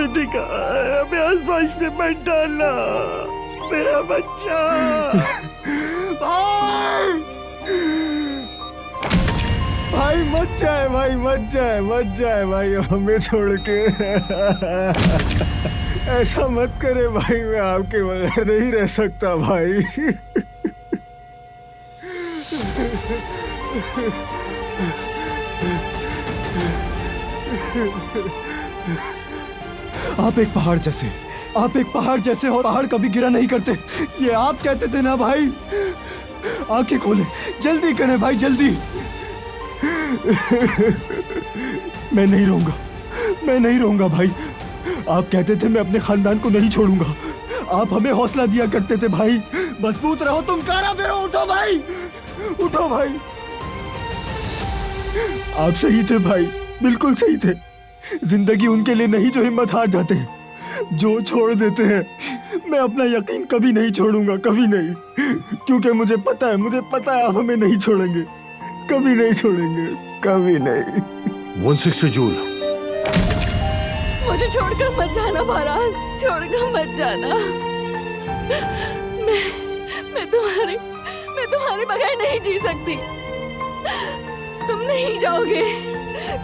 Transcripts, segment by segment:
में दिखा, हमें आसपास में मत डालना, मेरा बच्चा। भाई भाई मत जाए, भाई मत जाए, मत जाए भाई हमें छोड़ के। ऐसा मत करे भाई, मैं आपके बगैर नहीं रह सकता भाई। आप एक पहाड़ जैसे, आप एक पहाड़ जैसे, और पहाड़ कभी गिरा नहीं करते, ये आप कहते थे ना भाई। आंखें खोले, जल्दी करें भाई, जल्दी। मैं नहीं रहूंगा, मैं नहीं रहूंगा भाई। आप कहते थे मैं अपने खानदान को नहीं छोड़ूंगा, आप हमें हौसला दिया करते थे भाई। मजबूत रहो तुम, कारा पे हो, उठो भाई, उठो भाई। आप सही थे भाई, बिल्कुल सही थे। जिंदगी उनके लिए नहीं जो हिम्मत हार जाते, जो छोड़ देते हैं। मैं अपना यकीन कभी नहीं छोड़ूंगा, कभी नहीं, क्योंकि मुझे पता है आप हमें नहीं छोड़ेंगे, कभी नहीं छोड़ेंगे, कभी नहीं। 160 जूल। मुझे छोड़कर मत जाना बारान, छोड़कर मत जाना। मैं तुम्हारे बगैर नहीं जी सकती। तुम नहीं जाओगे,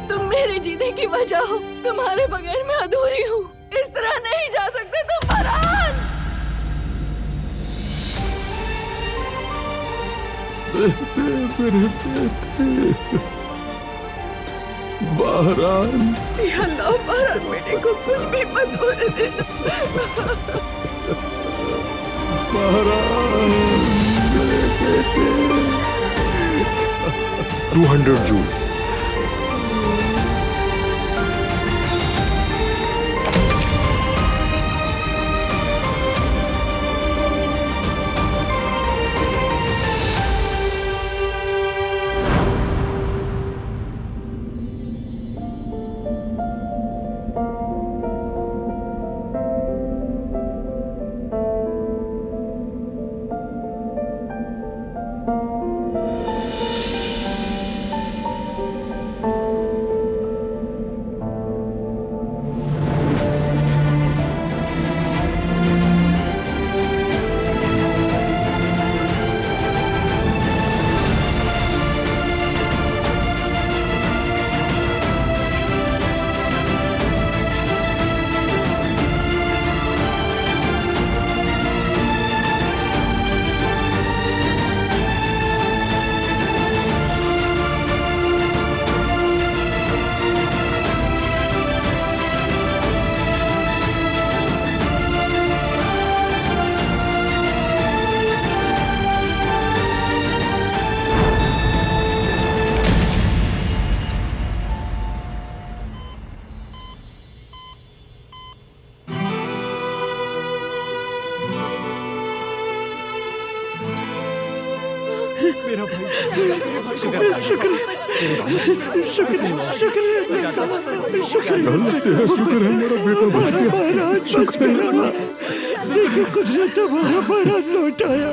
तुम मेरे जीने की वजह हो। तुम्हारे बगैर मैं अधूरी हूँ, इस तरह नहीं जा सकते तुम बारान। बारान, या अल्लाह, बारान बेटे को कुछ भी मत होने देना। बारान, 200 जूल। मेरा भाई, शुक्र, शुक्र, शुक्र है, शुक्र है मेरा बेटा बच गया। शुक्र है। देखो कुदरत हमारा बारात लौट आया,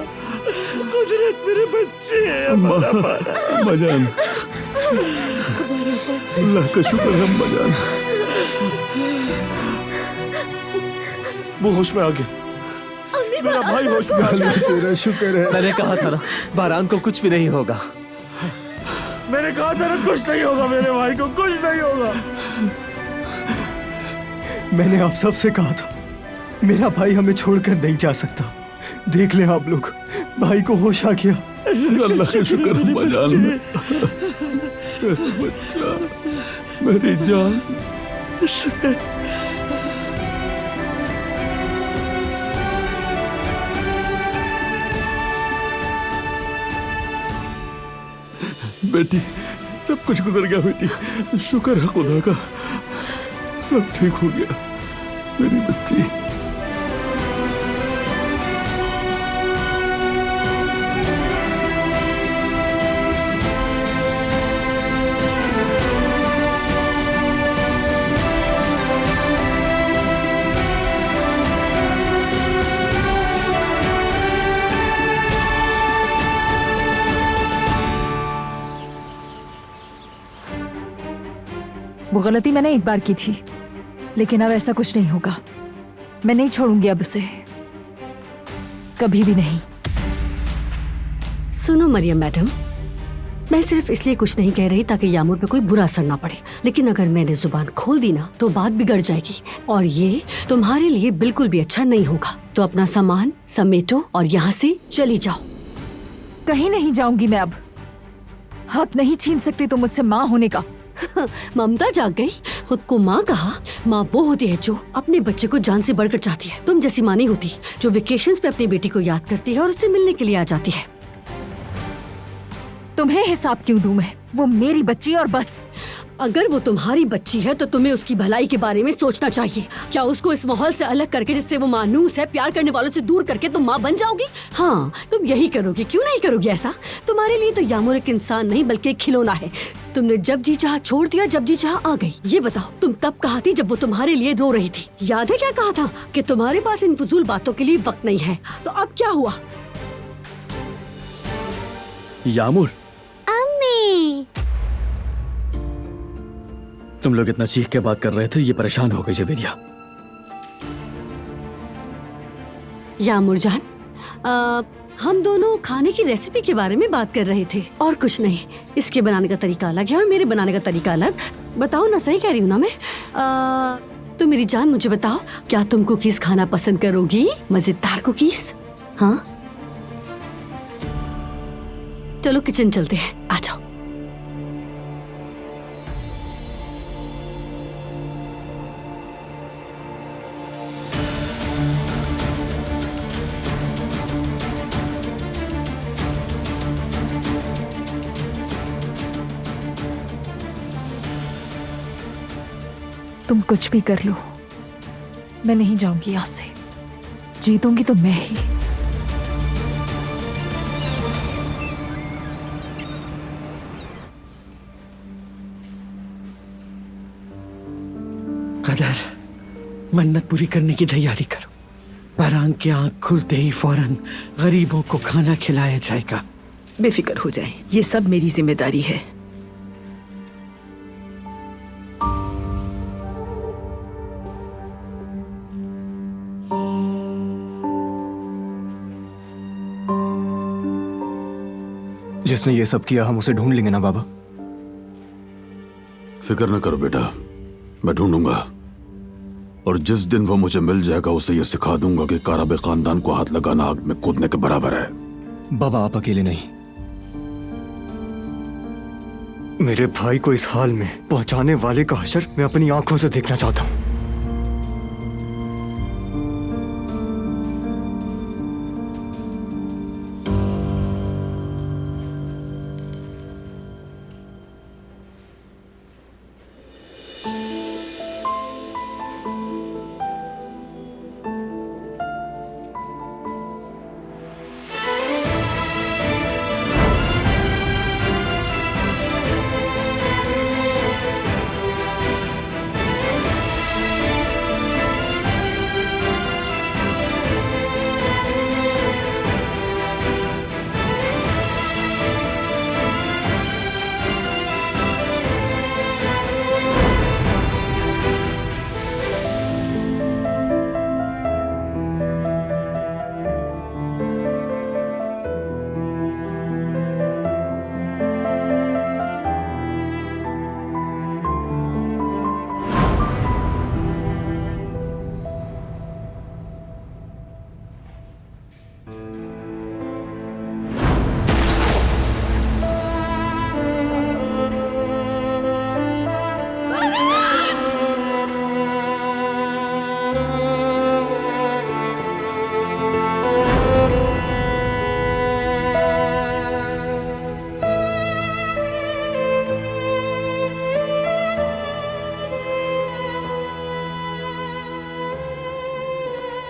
कुदरत मेरे बच्चे हैं, हमारा बारात। मजान, अल्लाह का शुक्र है मजान। वो होश में आ गया, मेरा भाई होश में आ गया। तेरा शुक्र है। मैंने कहा था ना बारान को कुछ भी नहीं होगा। मैंने कहा था ना कुछ नहीं होगा, मेरे भाई को कुछ नहीं होगा। मैंने आप सबसे कहा था मेरा भाई हमें छोड़कर नहीं जा सकता। देख ले आप लोग, भाई को होश आ गया। अल्लाह का शुक्र है मजान, बच्चा, मेरी जान। शुक्र। बेटी, सब कुछ गुजर गया बेटी, शुक्र है खुदा का, सब ठीक हो गया मेरी बच्ची। वो गलती मैंने एक बार की थी, लेकिन अब ऐसा कुछ नहीं होगा। मैं नहीं छोड़ूंगी अब उसे, कभी भी नहीं। सुनो मरियम मैडम, मैं सिर्फ इसलिए कुछ नहीं कह रही ताकि यामूर पे कोई बुरा असर ना पड़े, लेकिन अगर मैंने जुबान खोल दी ना तो बात बिगड़ जाएगी और ये तुम्हारे लिए बिल्कुल भी अच्छा नहीं होगा। तो अपना सामान समेटो और यहाँ से चली जाओ। कहीं नहीं जाऊंगी मैं अब। हक नहीं छीन सकती तुम मुझसे माँ होने का। ममता जाग गई, खुद को माँ कहा। माँ वो होती है जो अपने बच्चे को जान से बढ़कर चाहती है। तुम जैसी माँ नहीं होती जो वेकेशंस पे अपनी बेटी को याद करती है और उससे मिलने के लिए आ जाती है। तुम्हें हिसाब क्यों दूं मैं? वो मेरी बच्ची और बस। अगर वो तुम्हारी बच्ची है तो तुम्हें उसकी भलाई के बारे में सोचना चाहिए। क्या उसको इस माहौल से अलग करके, जिससे वो मानूस है, प्यार करने वालों से दूर करके तुम माँ बन जाओगी? हाँ, तुम यही करोगी। क्यों नहीं करोगी ऐसा? तुम्हारे लिए तो यामूर एक इंसान नहीं बल्कि एक खिलौना है। तुमने जब जी चाहा छोड़ दिया, जब जी चाहा आ गई। ये बताओ, तुम तब कहा थी जब वो तुम्हारे लिए रो रही थी? याद है क्या कहा था? कि तुम्हारे पास इन फजूल बातों के लिए वक्त नहीं है। तो अब क्या हुआ? यामूर, तुम लोग इतना चीख के बात कर रहे थे, ये परेशान हो गई जवेरिया। यामूर जान, हम दोनों खाने की रेसिपी के बारे में बात कर रहे थे और कुछ नहीं। इसके बनाने का तरीका अलग है और मेरे बनाने का तरीका अलग। बताओ ना, सही कह रही हूँ ना मैं? तो मेरी जान मुझे बताओ, क्या तुम कुकीज खाना पसंद करोगी? मजेदार कुकीज? हाँ, चलो किचन चलते हैं, आ जाओ। तुम कुछ भी कर लो, मैं नहीं जाऊंगी यहाँ से। जीतूंगी तो मैं ही। कदर, मन्नत पूरी करने की तैयारी करो। बारान की आंख खुलते ही फौरन गरीबों को खाना खिलाया जाएगा। बेफिक्र हो जाए, ये सब मेरी जिम्मेदारी है। जिसने ये सब किया हम उसे ढूंढ लेंगे ना बाबा? फिक्र न करो बेटा, मैं ढूंढूंगा और जिस दिन वो मुझे मिल जाएगा उसे ये सिखा दूंगा कि कारब खानदान को हाथ लगाना आग में कूदने के बराबर है। बाबा आप अकेले नहीं, मेरे भाई को इस हाल में पहुंचाने वाले का हशर मैं अपनी आंखों से देखना चाहता हूं।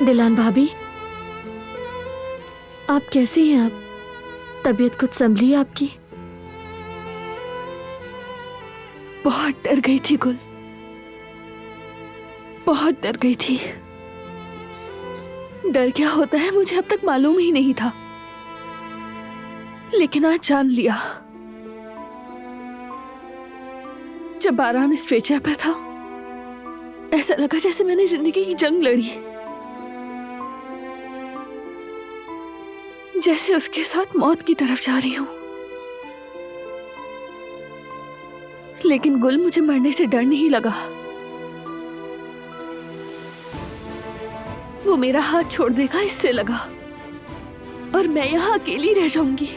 दिलान भाभी, आप कैसी हैं? आप तबीयत कुछ संभली है आपकी? बहुत डर गई थी गुल, बहुत डर गई थी। डर क्या होता है मुझे अब तक मालूम ही नहीं था, लेकिन आज जान लिया। जब बारान स्ट्रेचर पर था, ऐसा लगा जैसे मैंने जिंदगी की जंग लड़ी, जैसे उसके साथ मौत की तरफ जा रही हूं। लेकिन गुल, मुझे मरने से डर नहीं लगा। वो मेरा हाथ छोड़ देगा इससे लगा, और मैं यहाँ अकेली रह जाऊंगी।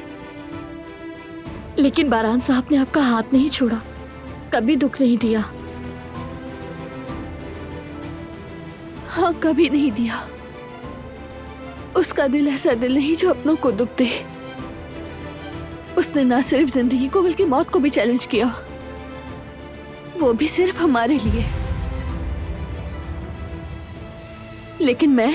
लेकिन बारान साहब ने आपका हाथ नहीं छोड़ा, कभी दुख नहीं दिया। हाँ, कभी नहीं दिया। उसका दिल ऐसा दिल नहीं जो अपनों को दुख दे। उसने ना सिर्फ जिंदगी को बल्कि मौत को भी चैलेंज किया, वो भी सिर्फ हमारे लिए। लेकिन मैं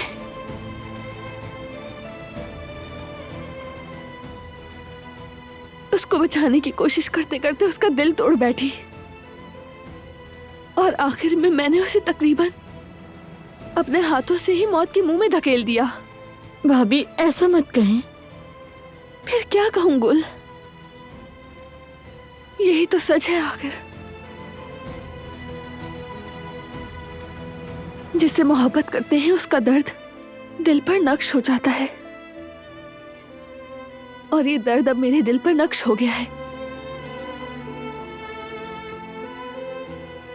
उसको बचाने की कोशिश करते करते उसका दिल तोड़ बैठी, और आखिर में मैंने उसे तकरीबन अपने हाथों से ही मौत के मुंह में धकेल दिया। भाभी, ऐसा मत कहें। फिर क्या कहूं गुल, यही तो सच है। आखिर जिससे मोहब्बत करते हैं उसका दर्द दिल पर नक्श हो जाता है, और ये दर्द अब मेरे दिल पर नक्श हो गया है।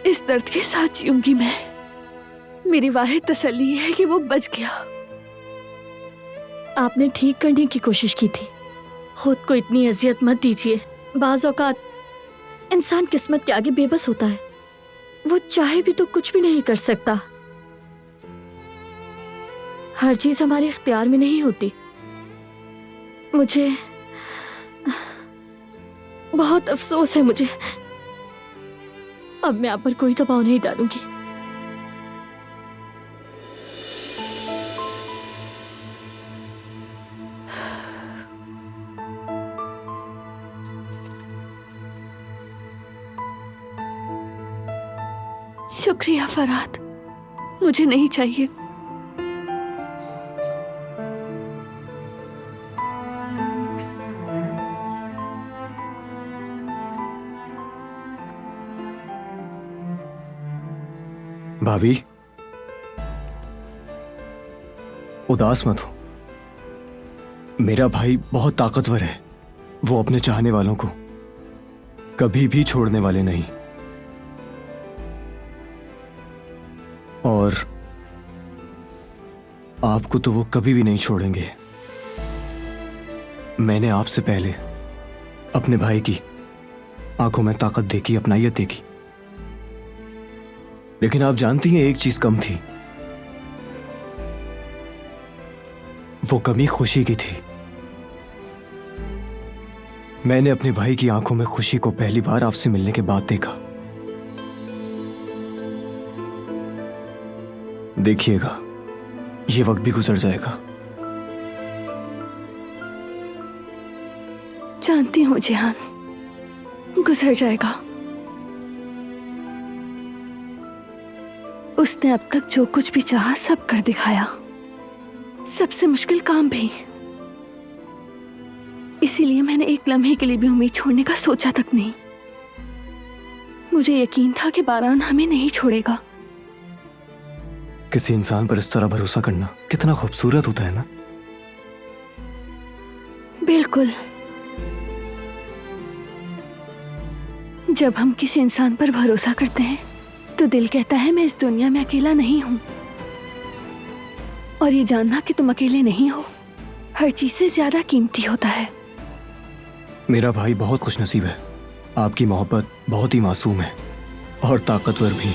इस दर्द के साथ जीऊंगी मैं। मेरी वाहिद तसल्ली है कि वो बच गया। आपने ठीक करने की कोशिश की थी। खुद को इतनी अजियत मत दीजिए। बाज औकात इंसान किस्मत के आगे बेबस होता है। वो चाहे भी तो कुछ भी नहीं कर सकता। हर चीज हमारे इख्तियार में नहीं होती। मुझे बहुत अफसोस है मुझे। अब मैं आप पर कोई दबाव नहीं डालूंगी। शुक्रिया फरहाद, मुझे नहीं चाहिए। भाभी, उदास मत हो। मेरा भाई बहुत ताकतवर है। वो अपने चाहने वालों को कभी भी छोड़ने वाले नहीं, और आपको तो वो कभी भी नहीं छोड़ेंगे। मैंने आपसे पहले अपने भाई की आंखों में ताकत देखी, अपनायत देखी, लेकिन आप जानती हैं एक चीज कम थी। वो कमी खुशी की थी। मैंने अपने भाई की आंखों में खुशी को पहली बार आपसे मिलने के बाद देखा। देखिएगा, ये वक्त भी गुजर जाएगा। जानती हूँ जिहान, गुजर जाएगा। उसने अब तक जो कुछ भी चाहा सब कर दिखाया, सबसे मुश्किल काम भी। इसीलिए मैंने एक लम्हे के लिए भी उम्मीद छोड़ने का सोचा तक नहीं। मुझे यकीन था कि बारान हमें नहीं छोड़ेगा। किसी इंसान पर इस तरह भरोसा करना कितना खूबसूरत होता है ना। बिल्कुल। जब हम किसी इंसान पर भरोसा करते हैं तो दिल कहता है मैं इस दुनिया में अकेला नहीं हूं, और ये जानना कि तुम अकेले नहीं हो हर चीज से ज्यादा कीमती होता है। मेरा भाई बहुत खुशनसीब है। आपकी मोहब्बत बहुत ही मासूम है और ताकतवर भी।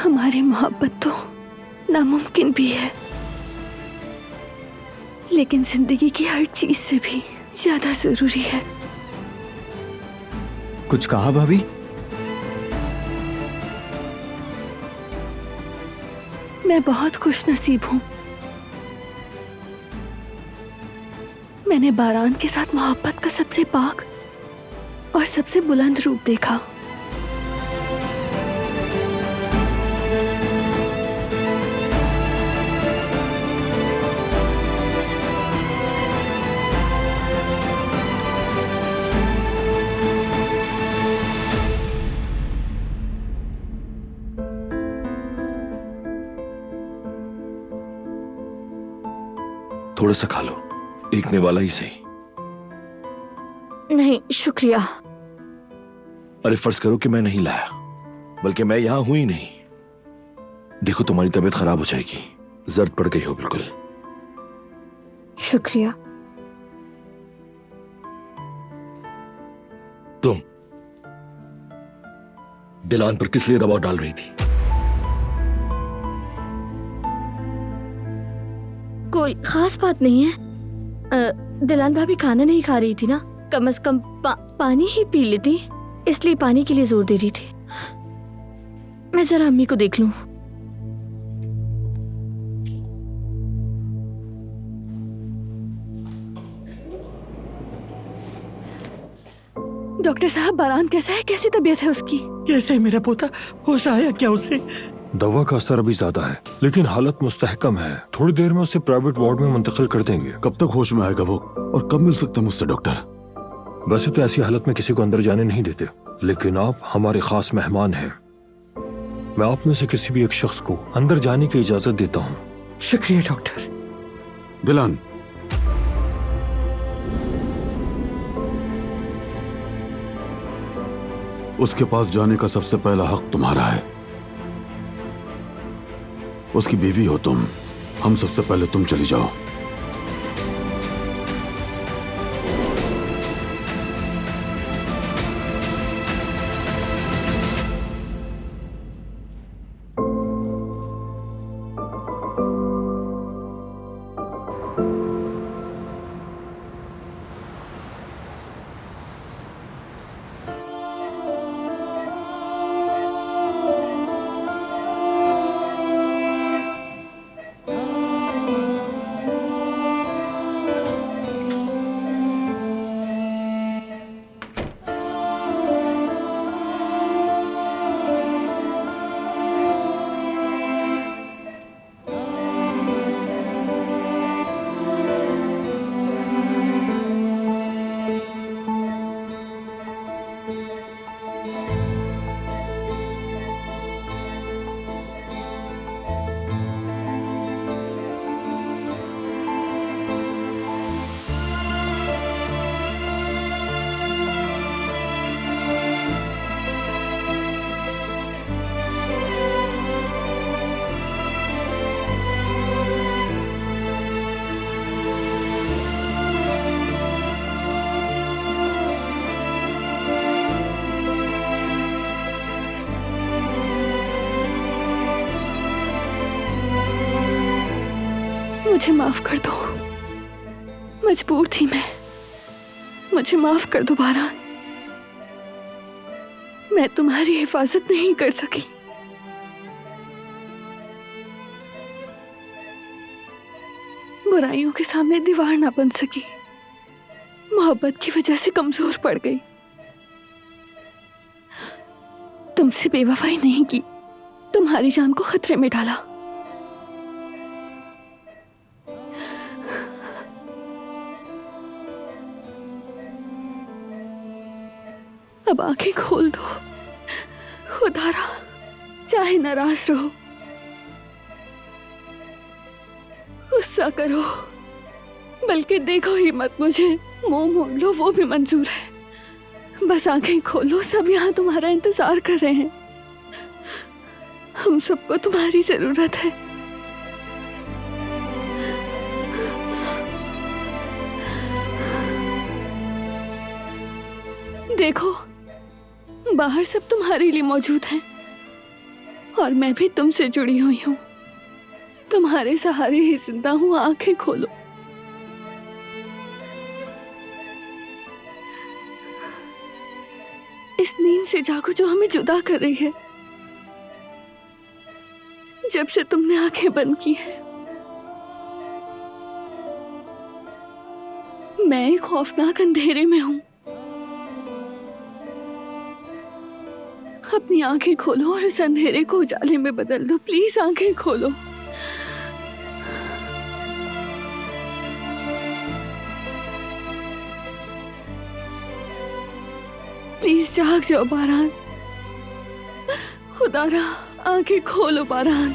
हमारी मोहब्बत तो नामुमकिन भी है, लेकिन जिंदगी की हर चीज से भी ज्यादा जरूरी है। कुछ कहा भाभी? मैं बहुत खुशनसीब हूं। मैंने बारान के साथ मोहब्बत का सबसे पाक और सबसे बुलंद रूप देखा। थोड़ा सा खा लो, एकने वाला ही सही। नहीं शुक्रिया। अरे फर्ज करो कि मैं नहीं लाया, बल्कि मैं यहां हूं ही नहीं। देखो तुम्हारी तबीयत खराब हो जाएगी, जर्द पड़ गई हो बिल्कुल। शुक्रिया। तुम दिलान पर किस लिए दबाव डाल रही थी? कोई खास बात नहीं है। दिलान भाभी खाना नहीं खा रही थी ना, कम से कम पानी ही पी लेती, इसलिए पानी के लिए जोर दे रही थी। मैं जरा अम्मी को देख लूं। डॉक्टर साहब, बारान कैसा है? कैसी तबीयत है उसकी? कैसे है मेरा पोता? होश आया क्या उससे? दवा का असर अभी ज्यादा है, लेकिन हालत मुस्तहकम है। थोड़ी देर में उसे प्राइवेट वार्ड में मुंतकिल कर देंगे। कब तक होश में आएगा वो, और कब मिल सकते हैं मुझसे डॉक्टर? वैसे तो ऐसी हालत में किसी को अंदर जाने नहीं देते, लेकिन आप हमारे खास मेहमान हैं। मैं आप में से किसी भी एक शख्स को अंदर जाने की इजाजत देता हूँ। शुक्रिया डॉक्टर। दिलान, उसके पास जाने का सबसे पहला हक तुम्हारा है। उसकी बीवी हो तुम, हम सबसे पहले तुम चली जाओ। मुझे माफ कर दो, मजबूर थी मैं। मुझे माफ कर दो बारान, मैं तुम्हारी हिफाजत नहीं कर सकी। बुराइयों के सामने दीवार ना बन सकी, मोहब्बत की वजह से कमजोर पड़ गई। तुमसे बेवफाई नहीं की, तुम्हारी जान को खतरे में डाला। अब आंखें खोल दो खुदारा, चाहे नाराज रहो, गुस्सा करो, बल्कि देखो ही मत मुझे। मुंह मोड़ लो वो भी मंजूर है। बस आंखें खोलो, सब यहाँ तुम्हारा इंतजार कर रहे हैं। हम सबको तुम्हारी जरूरत है। देखो, बाहर सब तुम्हारे लिए मौजूद हैं और मैं भी तुमसे जुड़ी हुई हूं। तुम्हारे सहारे ही जिंदा हूं। आंखें खोलो। इस नींद से जागो जो हमें जुदा कर रही है। जब से तुमने आंखें बंद की हैं, मैं एक खौफनाक अंधेरे में हूं। अपनी आंखें खोलो और इस अंधेरे को उजाले में बदल दो। प्लीज आंखें खोलो। प्लीज जाग जाओ बारान। खुदारा, आंखें खोलो बारान।